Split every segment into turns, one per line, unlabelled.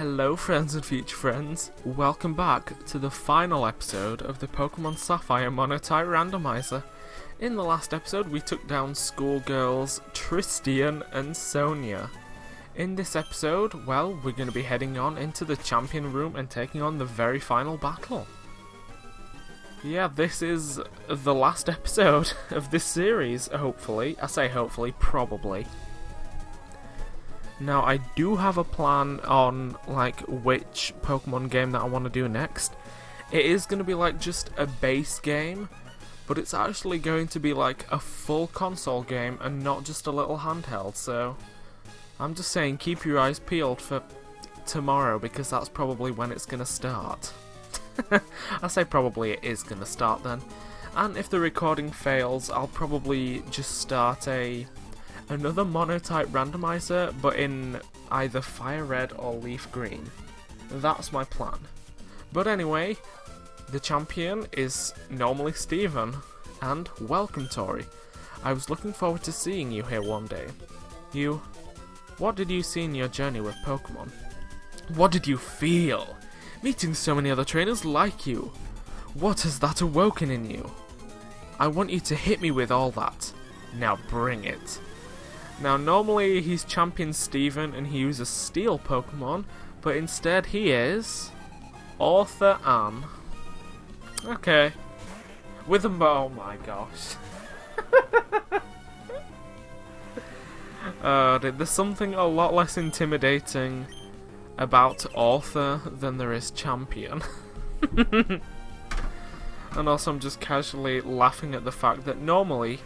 Hello friends and future friends, welcome back to the final episode of the Pokemon Sapphire Monotype Randomiser. In the last episode we took down schoolgirls Tristian and Sonia. In this episode, well, we're going to be heading on into the champion room and taking on the very final battle. Yeah, this is the last episode of this series, hopefully. I say hopefully, probably. Now, I do have a plan on, like, which Pokemon game that I want to do next. It is going to be, like, just a base game, but it's actually going to be, like, a full console game and not just a little handheld, so I'm just saying keep your eyes peeled for tomorrow, because that's probably when it's going to start. I say probably it is going to start then. And if the recording fails, I'll probably just start another Monotype Randomiser, but in either Fire Red or Leaf Green. That's my plan. But anyway, the champion is normally Steven, and welcome Tori. I was looking forward to seeing you here one day. What did you see in your journey with Pokemon? What did you feel? Meeting so many other trainers like you. What has that awoken in you? I want you to hit me with all that. Now bring it. Now, normally he's Champion Steven and he uses Steel Pokemon, but instead he is Author Anne. Okay. With a oh my gosh. There's something a lot less intimidating about Author than there is Champion. And also I'm just casually laughing at the fact that normally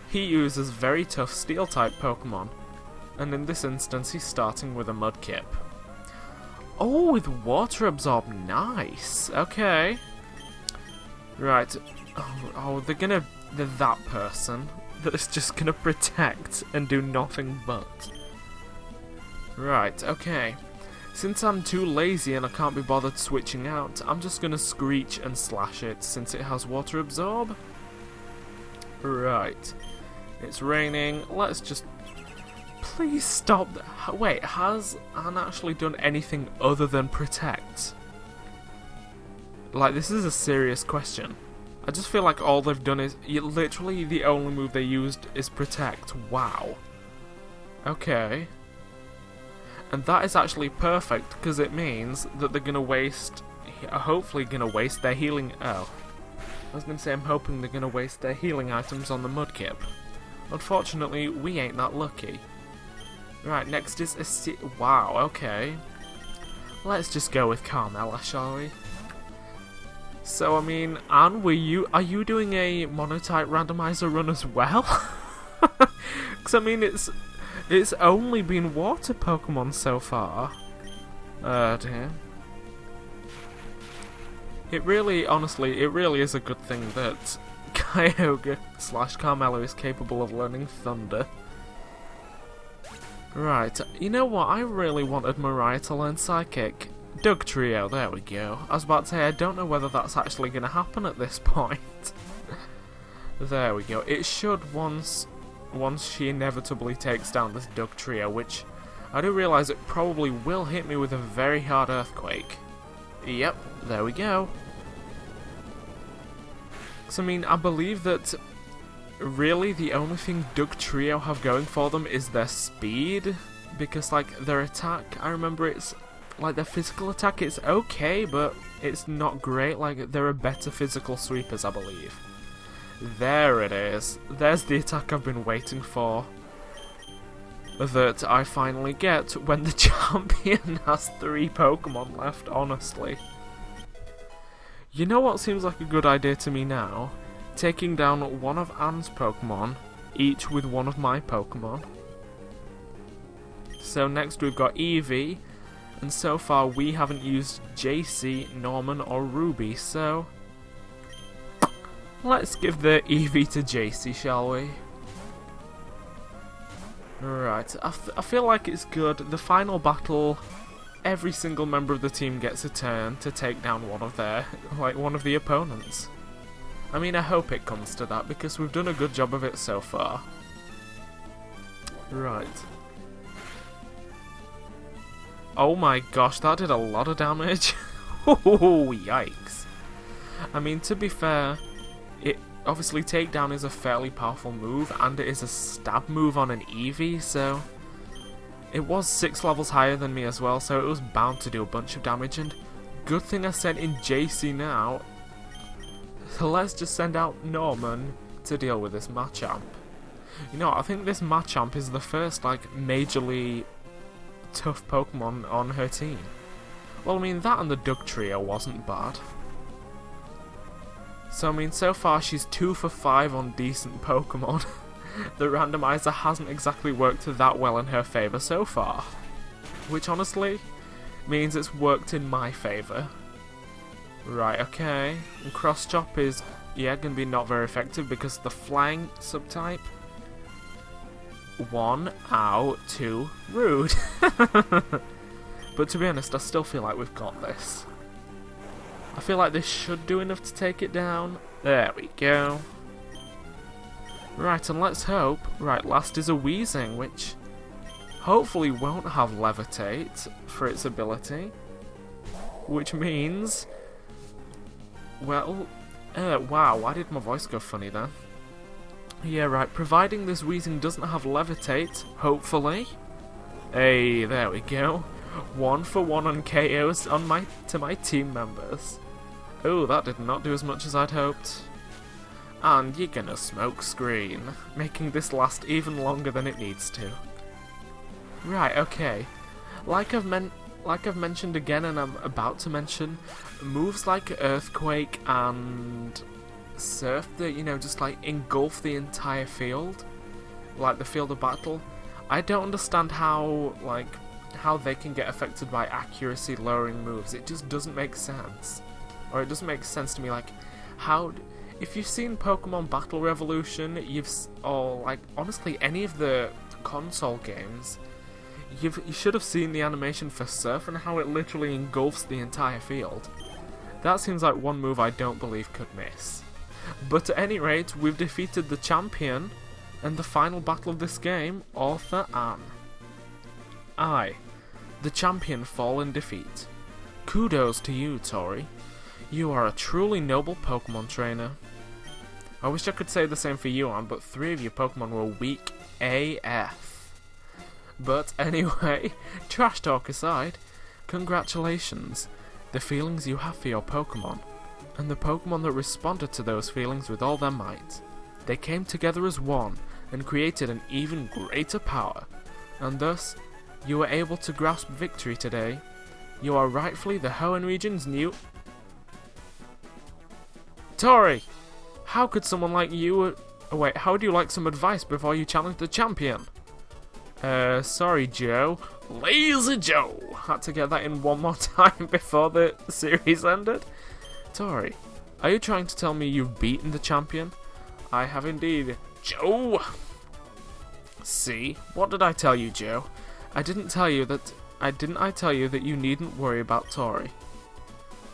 he uses very tough Steel-type Pokemon, and in this instance he's starting with a Mudkip. Oh, with Water Absorb, nice! Okay. Right. Oh, they're that person that's just gonna protect and do nothing but. Right, okay. Since I'm too lazy and I can't be bothered switching out, I'm just gonna Screech and Slash it since it has Water Absorb. Right. It's raining. Let's just... Please stop. Wait, has Anne actually done anything other than protect? Like, this is a serious question. I just feel like all they've done is... Literally, the only move they used is protect. Wow. Okay. And that is actually perfect, because it means that they're gonna waste... Hopefully gonna waste their healing... Oh. I was gonna say I'm hoping they're gonna waste their healing items on the Mudkip. Unfortunately, we ain't that lucky. Right, next is a wow, okay. Let's just go with Carmella, shall we? So, I mean, Anne, are you doing a Monotype Randomiser run as well? Because, I mean, it's only been water Pokemon so far. Dear. It really, honestly, it really is a good thing that Kyogre / Carmella is capable of learning Thunder. Right, you know what, I really wanted Mariah to learn Psychic. Dugtrio, there we go. I was about to say, I don't know whether that's actually going to happen at this point. There we go. It should once she inevitably takes down this Dugtrio, which I do realise it probably will hit me with a very hard Earthquake. Yep, there we go. So, I mean, I believe that really the only thing Dugtrio have going for them is their speed, because, like, their attack, I remember it's, like, their physical attack, it's okay, but it's not great. Like, there are better physical sweepers, I believe. There it is. There's the attack I've been waiting for. That I finally get when the champion has 3 Pokemon left, honestly. You know what seems like a good idea to me now? Taking down one of Anne's Pokemon, each with one of my Pokemon. So next we've got Eevee, and so far we haven't used JC, Norman or Ruby, so let's give the Eevee to JC, shall we? Right, I feel like it's good. The final battle, every single member of the team gets a turn to take down one of the opponents. I mean, I hope it comes to that, because we've done a good job of it so far. Right. Oh my gosh, that did a lot of damage. Oh, yikes. I mean, to be fair, obviously takedown is a fairly powerful move, and it is a stab move on an Eevee, so it was 6 levels higher than me as well, so it was bound to do a bunch of damage, and good thing I sent in JC now. So let's just send out Norman to deal with this Machamp. You know, I think this Machamp is the first, like, majorly tough Pokemon on her team. Well, I mean, that and the Doug Trio wasn't bad. So, I mean, so far she's 2 for 5 on decent Pokemon. The randomizer hasn't exactly worked that well in her favour so far. Which, honestly, means it's worked in my favour. Right, okay. And Cross Chop is, yeah, going to be not very effective because the Flying subtype. 1, ow, 2, rude. But to be honest, I still feel like we've got this. I feel like this should do enough to take it down. There we go. Right, and let's hope. Right, last is a Weezing, which hopefully won't have Levitate for its ability. Which means... Well, wow, why did my voice go funny then? Yeah, right, providing this Weezing doesn't have Levitate, hopefully. Hey, there we go. 1 for 1 on KOs on to my team members. Oh, that did not do as much as I'd hoped. And you're gonna smoke screen, making this last even longer than it needs to. Right, okay. Like I've mentioned again, and I'm about to mention, moves like Earthquake and Surf that, you know, just like engulf the entire field, like the field of battle. I don't understand how they can get affected by accuracy lowering moves. It just doesn't make sense. Or it doesn't make sense to me, like, how... If you've seen Pokemon Battle Revolution, or, like, honestly, any of the console games, you should have seen the animation for Surf and how it literally engulfs the entire field. That seems like one move I don't believe could miss. But at any rate, we've defeated the champion, and the final battle of this game, Arthur Ann. I, the champion, fall in defeat. Kudos to you, Tori. You are a truly noble Pokemon trainer. I wish I could say the same for you, Ann, but 3 of your Pokemon were weak AF. But anyway, trash talk aside, congratulations. The feelings you have for your Pokemon, and the Pokemon that responded to those feelings with all their might. They came together as one, and created an even greater power, and thus, you were able to grasp victory today. You are rightfully the Hoenn region's new... Tori! How could someone like you... Oh wait, how would you like some advice before you challenge the champion? Sorry, Joe. Lazy Joe! Had to get that in one more time before the series ended. Tori, are you trying to tell me you've beaten the champion? I have indeed. Joe! See? What did I tell you, Joe? Didn't I tell you that you needn't worry about Tori?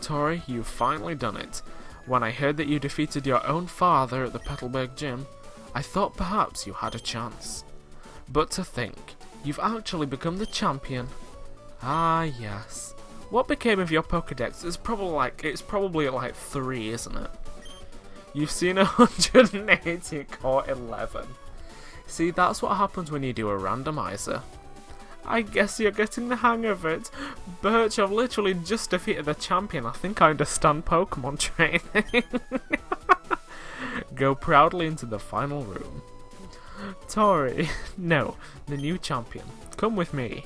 Tori, you've finally done it. When I heard that you defeated your own father at the Petalburg gym, I thought perhaps you had a chance. But to think, you've actually become the champion. Ah, yes. What became of your Pokédex? It's probably at like 3, isn't it? You've seen 180 caught 11. See, that's what happens when you do a randomizer. I guess you're getting the hang of it. Birch, I've literally just defeated the champion. I think I understand Pokemon training. Go proudly into the final room. Tori, no, the new champion. Come with me.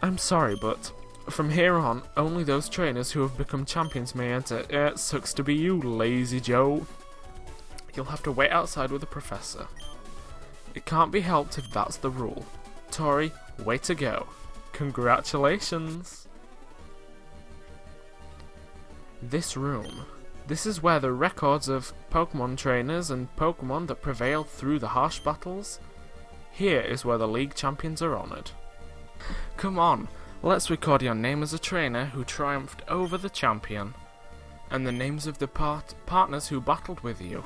I'm sorry, but from here on, only those trainers who have become champions may enter. It sucks to be you, Lazy Joe. You'll have to wait outside with the professor. It can't be helped if that's the rule. Tori, way to go. Congratulations. This room. This is where the records of Pokemon trainers and Pokemon that prevailed through the harsh battles. Here is where the league champions are honoured. Come on, let's record your name as a trainer who triumphed over the champion, and the names of the partners who battled with you.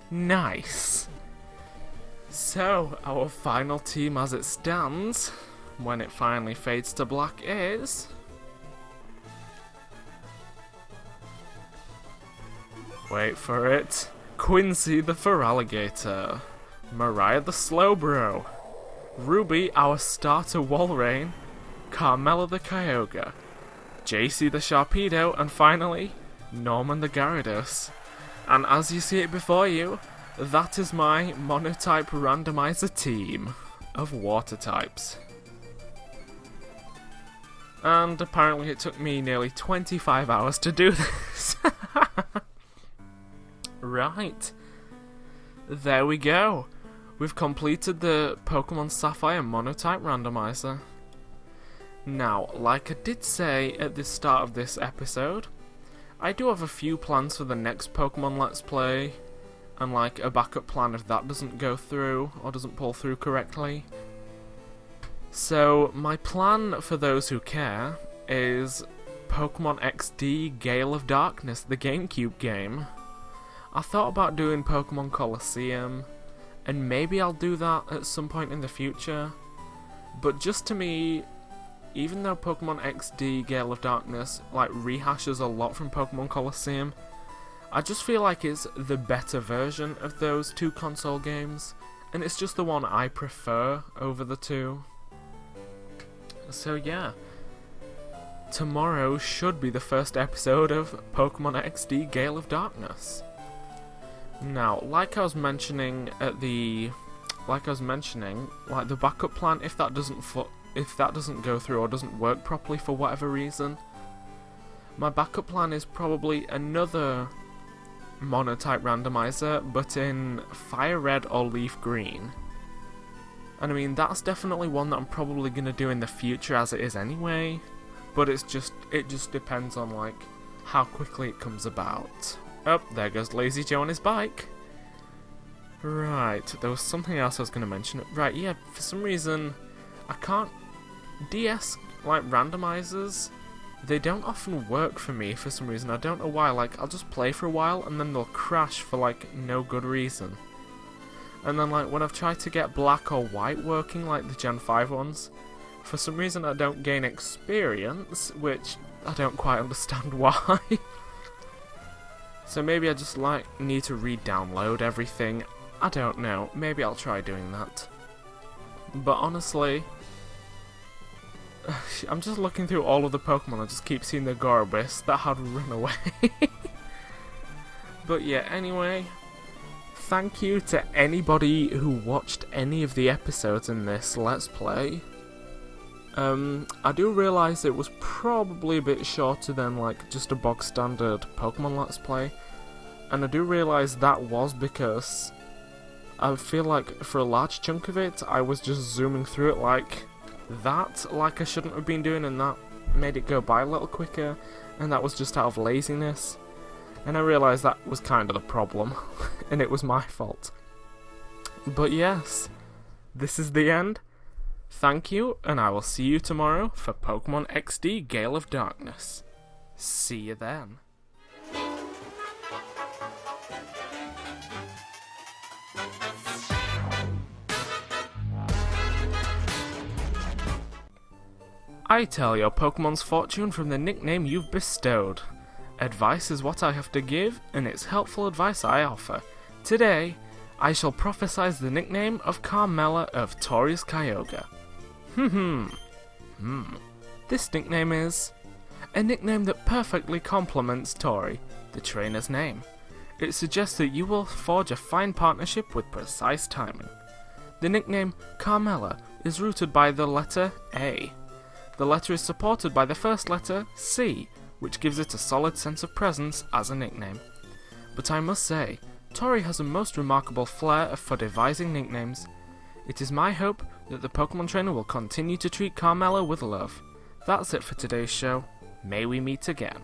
Nice! So, our final team as it stands, when it finally fades to black is... Wait for it. Quincy the Feraligator. Mariah the Slowbro. Ruby, our starter Walrein. Carmela the Kyogre. JC the Sharpedo, and finally, Norman the Gyarados. And as you see it before you, that is my Monotype Randomiser team of water types. And apparently it took me nearly 25 hours to do this. Right. There we go. We've completed the Pokemon Sapphire Monotype Randomiser. Now, like I did say at the start of this episode, I do have a few plans for the next Pokemon Let's Play, and like a backup plan if that doesn't go through, or doesn't pull through correctly. So, my plan for those who care is Pokemon XD Gale of Darkness, the GameCube game. I thought about doing Pokemon Colosseum, and maybe I'll do that at some point in the future, but just to me, even though Pokemon XD Gale of Darkness like rehashes a lot from Pokemon Colosseum, I just feel like it's the better version of those two console games, and it's just the one I prefer over the two. So yeah, tomorrow should be the first episode of Pokemon XD Gale of Darkness. Now, like I was mentioning, like the backup plan, if that doesn't go through or doesn't work properly for whatever reason, my backup plan is probably another Monotype Randomiser, but in Fire Red or Leaf Green. And I mean, that's definitely one that I'm probably going to do in the future as it is anyway, but it just depends on like how quickly it comes about. Oh, there goes Lazy Joe on his bike. Right, there was something else I was going to mention. Right, yeah, for some reason I can't... DS, like, randomizers, they don't often work for me for some reason. I don't know why. Like, I'll just play for a while and then they'll crash for like no good reason. And then like when I've tried to get black or white working, like the Gen 5 ones, for some reason I don't gain experience, which I don't quite understand why. So maybe I just like need to re-download everything. I don't know. Maybe I'll try doing that. But honestly, I'm just looking through all of the Pokemon. I just keep seeing the Gorbis that had run away. But yeah, anyway, thank you to anybody who watched any of the episodes in this Let's Play. I do realise it was probably a bit shorter than like just a bog standard Pokemon Let's Play, and I do realise that was because I feel like for a large chunk of it I was just zooming through it like that, like I shouldn't have been doing, and that made it go by a little quicker, and that was just out of laziness, and I realised that was kind of the problem, and it was my fault. But yes, this is the end. Thank you, and I will see you tomorrow for Pokemon XD Gale of Darkness. See you then. I tell your Pokemon's fortune from the nickname you've bestowed. Advice is what I have to give, and it's helpful advice I offer. Today, I shall prophesize the nickname of Carmela of Tori's Kyogre. This nickname is a nickname that perfectly complements Tori, the trainer's name. It suggests that you will forge a fine partnership with precise timing. The nickname Carmela is rooted by the letter A. The letter is supported by the first letter, C, which gives it a solid sense of presence as a nickname. But I must say, Tori has a most remarkable flair for devising nicknames. It is my hope that the Pokemon trainer will continue to treat Carmela with love. That's it for today's show. May we meet again.